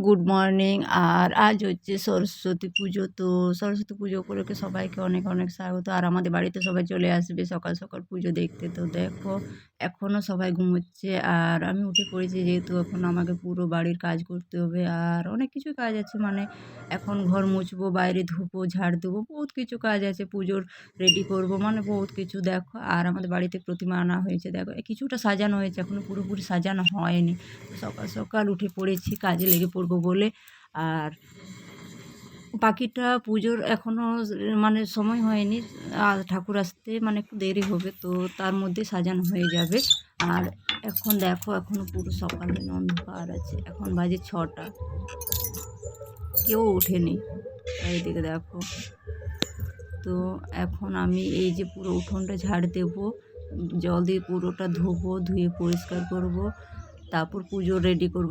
Good morning. আর আজ হচ্ছে সরস্বতী পুজো। তো সরস্বতী পুজো উপলক্ষে সবাইকে অনেক অনেক স্বাগত। আর আমাদের বাড়িতে সবাই চলে আসবে সকাল সকাল পুজো দেখতে। তো দেখো এখনও সবাই ঘুমোচ্ছে আর আমি উঠে পড়েছি, যেহেতু এখন আমাকে পুরো বাড়ির কাজ করতে হবে আর অনেক কিছু কাজ আছে। মানে এখন ঘর মুছবো, বাইরে ধুবো, ঝাড় দেবো, বহুত কিছু কাজ আছে, পুজোর রেডি করব, মানে বহুত কিছু। দেখো আর আমাদের বাড়িতে প্রতিমা আনা হয়েছে, দেখো কিছুটা সাজানো হয়েছে, এখনও পুরোপুরি সাজানো হয়নি। সকাল সকাল উঠে পড়েছি কাজে লেগে পড়বো বলে। আর বাকিটা পুজোর এখনও মানে সময় হয়নি, আর ঠাকুর আসতে মানে একটু দেরি হবে, তো তার মধ্যে সাজানো হয়ে যাবে। আর এখন দেখো এখনও পুরো সকালে অন্ধকার আছে, এখন বাজে 6টা, কেউ ওঠেনি। এইদিকে দেখো। তো এখন আমি এই যে পুরো উঠোনটা ঝাড় দেবো, জল দিয়ে পুরোটা ধোবো, ধুয়ে পরিষ্কার করব, তারপর পুজো রেডি করব,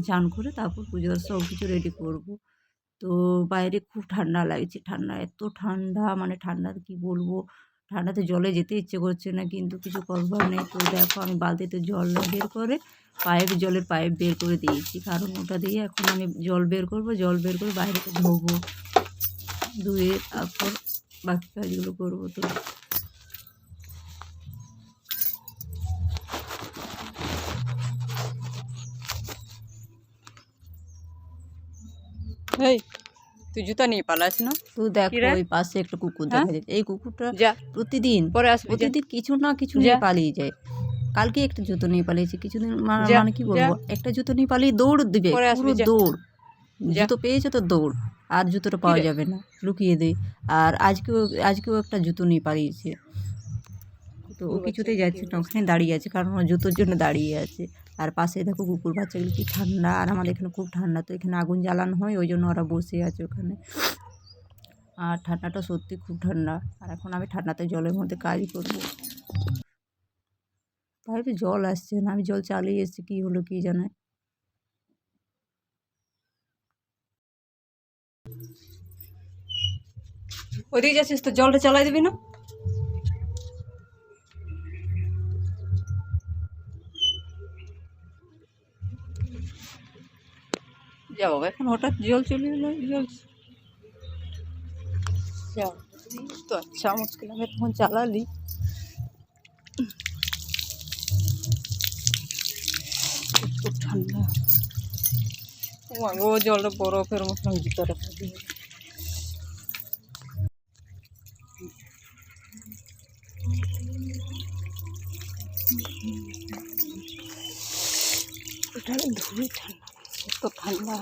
চান করে তারপর পুজোর সব কিছু রেডি করব। তো বাইরে খুব ঠান্ডা লাগছে, ঠান্ডা, এত ঠান্ডা, মানে ঠান্ডাতে কী বলবো, ঠান্ডাতে জলে যেতে ইচ্ছে করছে না, কিন্তু কিছু করবার নেই। তো দেখো আমি বালতিতে জল বের করে জলের পাইপ বের করে দিয়েছি, কারণ ওটা দিয়ে এখন আমি জল বের করব, জল বের করে বাইরেতে ধোবো, ধুয়ে তারপর বাকি কাজগুলো করবো। তো এই তুই জুতা নিয়ে পালাস না? তো দেখো ওই পাশে একটা কুকুর দেখা যাচ্ছে, এই কুকুরটা প্রতিদিন কিছু না কিছু নিয়ে পালিয়ে যায়। কালকে একটা জুতো নিয়ে পালিয়েছে, কিছুদিন মানে কি বলবো, একটা জুতো নিয়ে পালিয়ে দৌড় দিবে, পুরো দৌড়, জুতো পেয়েছে তো দৌড়, আর জুতোটা পাওয়া যাবে না, লুকিয়ে দেয়। আর আজকেও একটা জুতো নিয়ে পালিয়েছে। তো ও কিছুতেই যাচ্ছে না, ওখানে দাঁড়িয়ে আছে, কারণ ও জুতোর জন্য দাঁড়িয়ে আছে। আর পাশে দেখো কুকুর বাচ্চাগুলো কি ঠান্ডা, আর আমাদের এখানে খুব ঠান্ডা, তো এখানে আগুন জ্বালানো হয়, ওই জন্য ওরা বসে আছে ওখানে। আর ঠান্ডাটা সত্যি খুব ঠান্ডা। আর এখন আমি ঠান্ডাতে জলের মধ্যে কাজ করবো, পাইপে জল আসছে না, আমি জল চালিয়ে এসেছি, কী হলো কী জানে। ওদিকে যাচ্ছিস তো জলটা চালাই দিবি না? যা বাবা, এখন হঠাৎ জল চলে এলো, জল যা তো আচ্ছা, মুশকিল, আমি তখন চালালি। খুব ঠান্ডা, ও জলটা বরফের মতন ভিতরে দিয়ে ধুয়ে ঠান্ডা, এত ঠান্ডা।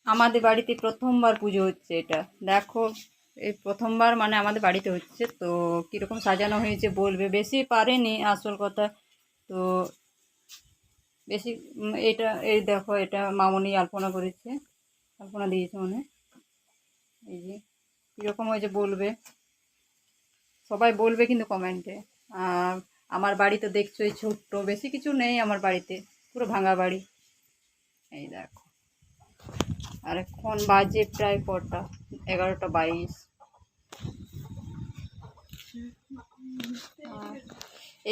আমাদের বাড়িতে প্রথমবার পুজো হচ্ছে এটা, দেখো। এই প্রথমবার মানে আমাদের বাড়িতে হচ্ছে, তো কীরকম সাজানো হয়েছে বলবে। বেশি পারেনি আসল কথা, তো বেশি এটা এই দেখো, এটা মামনি আলপনা করেছে, আলপনা দিয়েছে মানে। এই যে কীরকম হয়েছে বলবে, সবাই বলবে কিন্তু কমেন্টে। আর আমার বাড়ি তো দেখছোই, ছোট্ট, বেশি কিছু নেই আমার বাড়িতে, পুরো ভাঙা বাড়ি। এই দেখো, আর এখন বাজে প্রায় কটা, 11টা 22। আর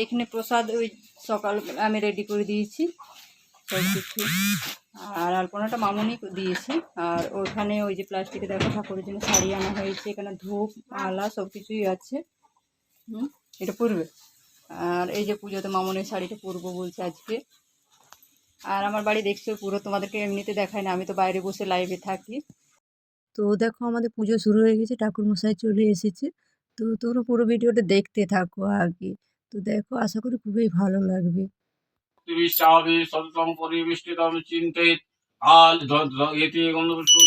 এইখানে প্রসাদ ওই সকাল আমি রেডি করে দিয়েছি সব কিছু, আর আলপনাটা মামনি দিয়েছে। আর ওখানে ওই যে প্লাস্টিকে দেখো ঠাকুরের জন্য শাড়ি আনা হয়েছে, এখানে ধূপ মালা সব কিছুই আছে। এটা পরবে। আর এই যে পুজোতে মামনির শাড়িটা পরবো বলছে আজকে। আর আমার বাড়ি দেখছো পুরো, তোমাদেরকে এমনিতে দেখায় না, আমি তো বাইরে বসে লাইভে থাকি। তো দেখো আমাদের পুজো শুরু হয়ে গেছে, ঠাকুর মশাই চলে এসেছে। তো তোমরা পুরো ভিডিওটা দেখতে থাকো আগে। তো দেখো, আশা করি খুবই ভালো লাগবে। পরিবেষ্টিতম চিন্তিত আল ইতি গন্ধপুষ্পং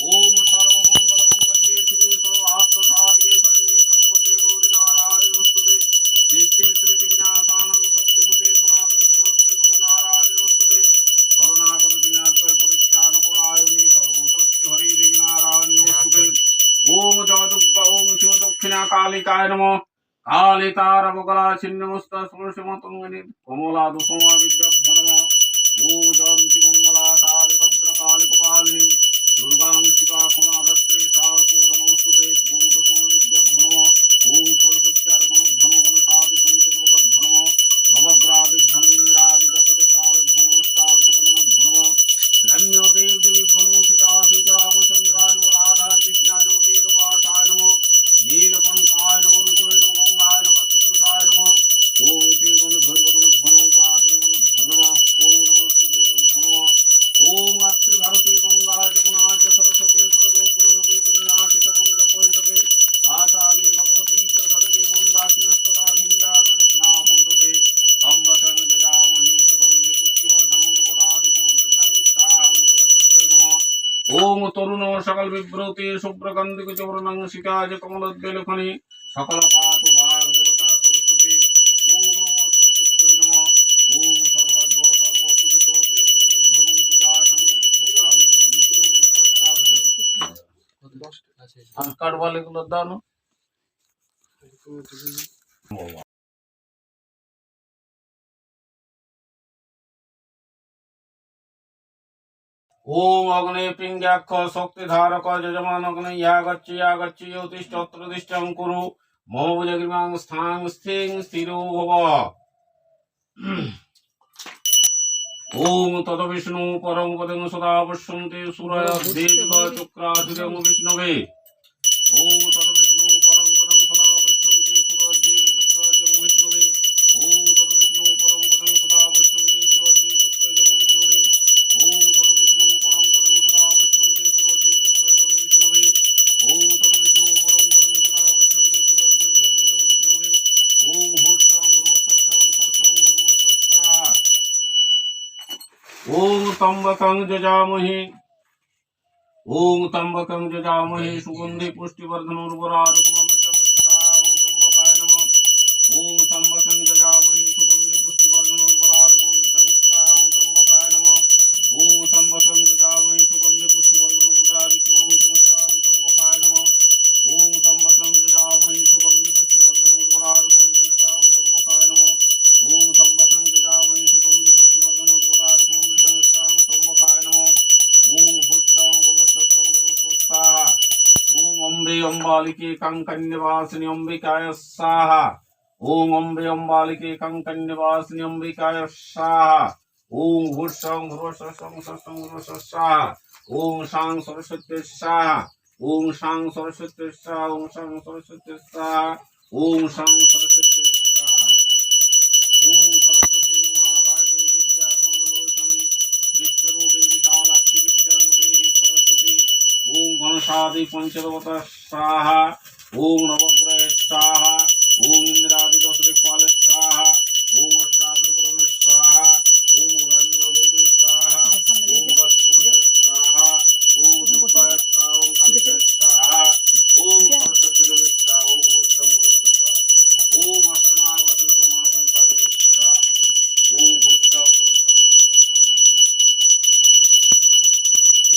ওম সর্বমঙ্গল মঙ্গলে শিবে সর্বাত্ম সাধিকে শরণে ত্রম্বকে গৌরী নারায়ণী নমস্তুতে সৃষ্টি স্মৃতি বিনাশানাং শক্তিভূতে সনাতনে পুনঃশ্রী নারায়ণী নমস্তুতে শরণাগত বিনাশয় পরিত্রাণ পরায়ণী সর্বশক্তি হরি দেবী নারায়ণী নমস্তুতে ওম জয় দুর্গা ওম শিব দক্ষিণা কালিকায় নমঃ কালী তার বগলা ছিন্নমস্তা স্পর্শমতঙ্গনি কমলা দোষমা বিদ্যাভ্যনম ওম জয়ন্তী মঙ্গলা কালী ভদ্র কালী কপালিনী দুর্গাং শিবা ক্ষমা ধত্রে সাহসূর নমস্তুতে ওম দোষমা বিদ্যাভ্যনম ওম সরস্বত্যারগণভ্যনম গণসাদি পঞ্চদোতভ্যনম ভবগ্রাদিভ্যনমিন্দ্রাদি দশদিক্পালভ্যনমস্তাদভ্যনম ধন্য দেব দেবী ভ্যনম সীতা সীতারামচন্দ্রায় নমঃ রাধা কৃষ্ণায় নমঃ দেবপাশায় নমঃ নীলকণ্ঠায় নমঃ রুচয় নমঃ গঙ্গায় নমঃ পুরুষায় নমঃ ওম ইতি গণধৈর্যগণধ্বনম পাতিনমঃ ওম নমঃ শিবায় ওম মাতৃভারতী গঙ্গায় যমুনায় চ সরস্বতী সরজোপরিণতি পুণ্যাসিত গঙ্গ কৈশবে পাতালি ভগবতী চ সরজে মন্দাকিনস্তরা বিন্দারুই স্নাপন্ততে সম্বসং যজামহি সুগন্ধি পুষ্টিবর্ধনং উর্বরারুপমৃতং সাহং সরস্বত্যৈ নমঃ ওম তরুণ সকল বিভ্রতি শুভ্রগন্ধিক চবর্ণং শিকাজ কমলোদ্বেলখনি সকল পাতু বাগ দেবতা সরস্বতী ওম নমঃ সরস্বত্যৈ নমঃ ওম সর্বজ্ঞ সর্বপূজিত দেব দেবী ধনু পূজা সংকটকালী আর কাটবাল এগুলো দাও না। ওম অগ্নে পিঙ্গাক্ষ শক্তি ধারক যজমান অগ্নে ইয়া গচ্ছি উতিষ্ঠত্র দিষ্টং কুরু মম ভুজগিমাং স্থাং স্থিং স্থিরো ভব ওম তত বিষ্ণু পরং পদং সদা পশ্যন্তি সুরয় দেব চক্রাধুরং বিষ্ণবে ওম তত বিষ্ণু পরং পদং সদা পশ্যন্তি সুরয় দেব চক্রাধুরং বিষ্ণবে ওম তত বিষ্ণু পরং পদং সদা পশ্যন্তি সুরয় দেব চক্রাধুরং বিষ্ণবে ওম তত বিষ্ণু পরং পদং সদা পশ্যন্তি সুরয় দেব চক্রাধুরং বিষ্ণবে ওম তত বিষ্ণু পরং পদং সদা পশ্যন্তি সুরয় দেব চক্রাধুরং বিষ্ণবে ওম হুষ্টং ভূর্ভুঃস্বঃ সৎসং ভূর্ভুঃস্বঃ ওম ত্র্যম্বকং যজামহে ওম ত্র্যম্বকং যজামহে সুগন্ধি পুষ্টিবর্ধনং উর্বরারুকমৃতং স্থাং ত্র্যম্বকায় নমঃ ওম ত্র্যম্বকং যজামহে সুগন্ধি পুষ্টিবর্ধনং উর্বরারুকমৃতং স্থাং ত্র্যম্বকায় নমঃ ওম ত্র্যম্বকং যজামহে সুগন্ধি পুষ্টিবর্ধনং উর্বরারুকমৃতং স্থাং ত্র্যম্বকায় নমঃ ওম ত্র্যম্বকং যজামহে সুগন্ধি পুষ্টিবর্ধনং উর্বরারুকমৃতং স্থাং ত্র্যম্বকায় নমঃ ওম ত্র্যম্বকং যজামহে সুগন্ধি পুষ্টিবর্ধনং উর্বরারুকমৃতং স্থাং ত্র্যম্বকায় নমঃ ওম হুষ্টং ভুবস্বঃ স্বাহা ওম অম্বে অম্বালিকে কাঙ্কন্যবাসিনী অম্বিকায় স্বাহা ওম অম্বে অম্বালিকে কাঙ্কন্যবাসিনী অম্বিকায় স্বাহা ওম হুষ্টং ভুবস্বঃ স্বাহা ওম শাং সরস্বতী স্বাহা ওম শাং সরস্বতী স্বাহা ওম শাং সরস্বতী স্বাহা ওম শাং সরস্বতী স্বাহা ওম সরস্বতী মহাভাগে বিদ্যা কমলোচনে বিশ্বরূপে বিশালাক্ষী বিদ্যামূর্তে সরস্বতী ওম গণসাদি পঞ্চদেবতা स्वाहा ओम नवग्रह स्वाहा ओम इंद्रादि दशदिक्पाल स्वाहा ओम अष्टादशपुरण स्वाहा ओम रण्यदेवी स्वाहा ओम वस्तुपुरुष स्वाहा ओम दुर्गाय स्वाहा ओम कालिकाय स्वाहा ओम सरस्वती देवी स्वाहा ओम भूषण स्वाहा ओम अष्टनागवती देवी स्वाहा ओम भूषण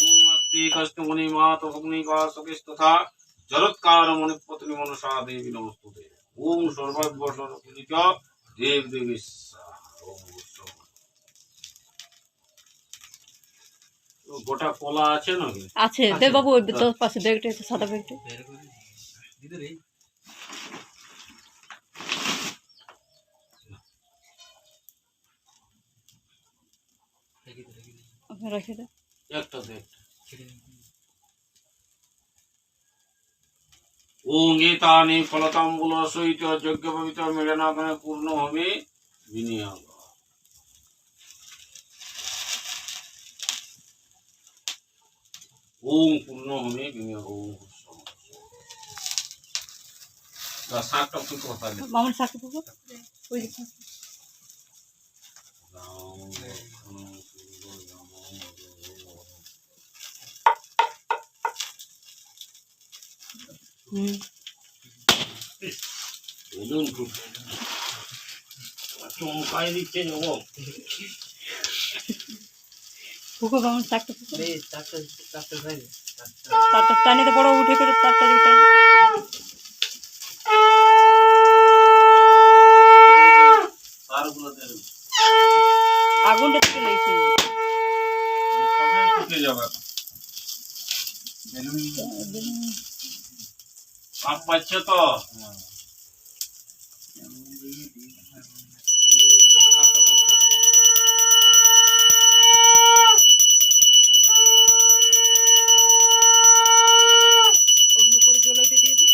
ओम अस्ति कष्टमुनि मातु भग्निका सकिस्तथा जरत्कार मुनिपत्नी मनसा देवी नमस्तुते ओम सर्वज्ञ सर्वपूजित देव देवी स्वाहा ओम भूषण গোটা কলা আছে নাকি আছে দে বাবু ওই তোর পাশে ব্যাগটা আছে সাদা ব্যাগটা ওখানে রেখে দে একটা দে ওম গীতানি ফলতাম্বুল সহিত যজ্ঞ পবিত্র মিলনাগণে পূর্ণ হবে বিনিয়োগ ওম পূর্ণ হবে বিনিয়োগ ওম শাকটা কি কথা মামুন সাথে দেবো ওই যে চমকাই দিচ্ছে যাবো ফুকো মামুন সাথে ফুকো তারটা টানে তো বড় উঠে করে তারটা দিটা তারগুলো দেন আগুনটা থেকে লেগেছে সবাই ফুটে যাবে পাপ পাচ্ছে তো ওগুলো করে জলাইতে দিয়ে দে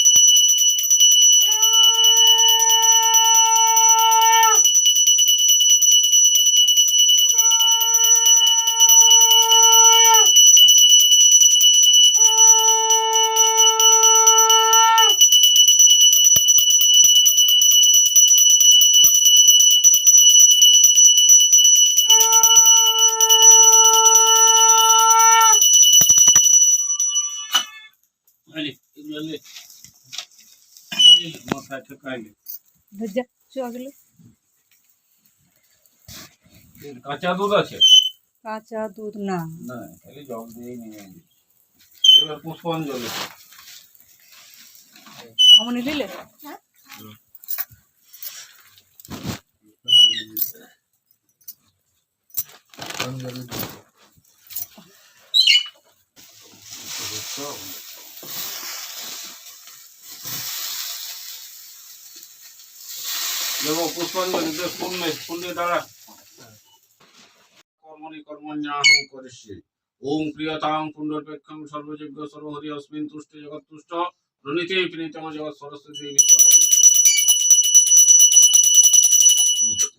মাথায় ঠেকাইলে যা চগলে কাঁচা দুধ আছে কাঁচা দুধ না না খালি জল দিয়ে নিয়ে এবার পুষ্পাঞ্জলি মামুনি দিলে দেখো পুষ্পাঞ্জলি ফুল দিয়ে দাঁড়া কর্মণি কর্মণ্যাহং করিষ্যে ওম প্রিয়তাং পুণ্ডরপেক্ষং সর্বযজ্ঞ সর্বহরি অস্মিন তুষ্টে জগৎতুষ্ট রণিতে প্রণীতম জগৎ সরস্বতী বিশ্বকর্মী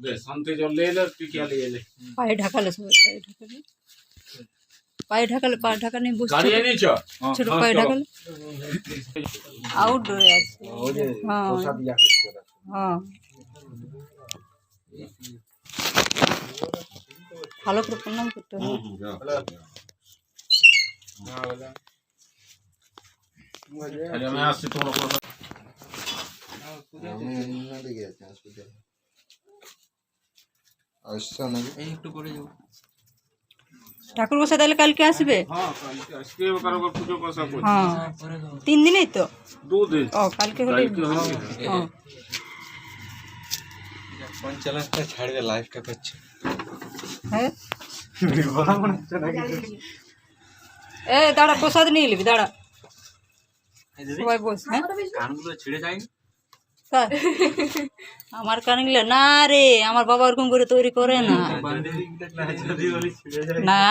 দে শান্তি জল লে এলে টিকিয়া নিয়ে এলে পায়ে ঢাকালে সবাই পায়ে ঢাকালে পা ঢাকা নিয়ে বসে গাড়ি এনেছ ছোট পায়ে ঢাকালে আউটডোরে আছে হ্যাঁ হ্যাঁ ভালো করে প্রণাম করতে হবে আমি আসছি তোমরা ঠাকুর বসা তাহলে কালকে আসবে হ্যাঁ কালকে আজকে কারো পুজো কষা করছি হ্যাঁ 3 দিনেই তো 2 দিন ও কালকে হলে হ্যাঁ ফোন চালাতে ছাড়বে লাইভটা করছে হ্যাঁ এ দাঁড়া প্রসাদ নিয়ে নিবি দাঁড়া সবাই বস হ্যাঁ কানগুলো ছিঁড়ে যায় আমার কানগুলো না রে আমার বাবা ওরকম করে তৈরি করে না যদি বলি ছিঁড়ে যায় না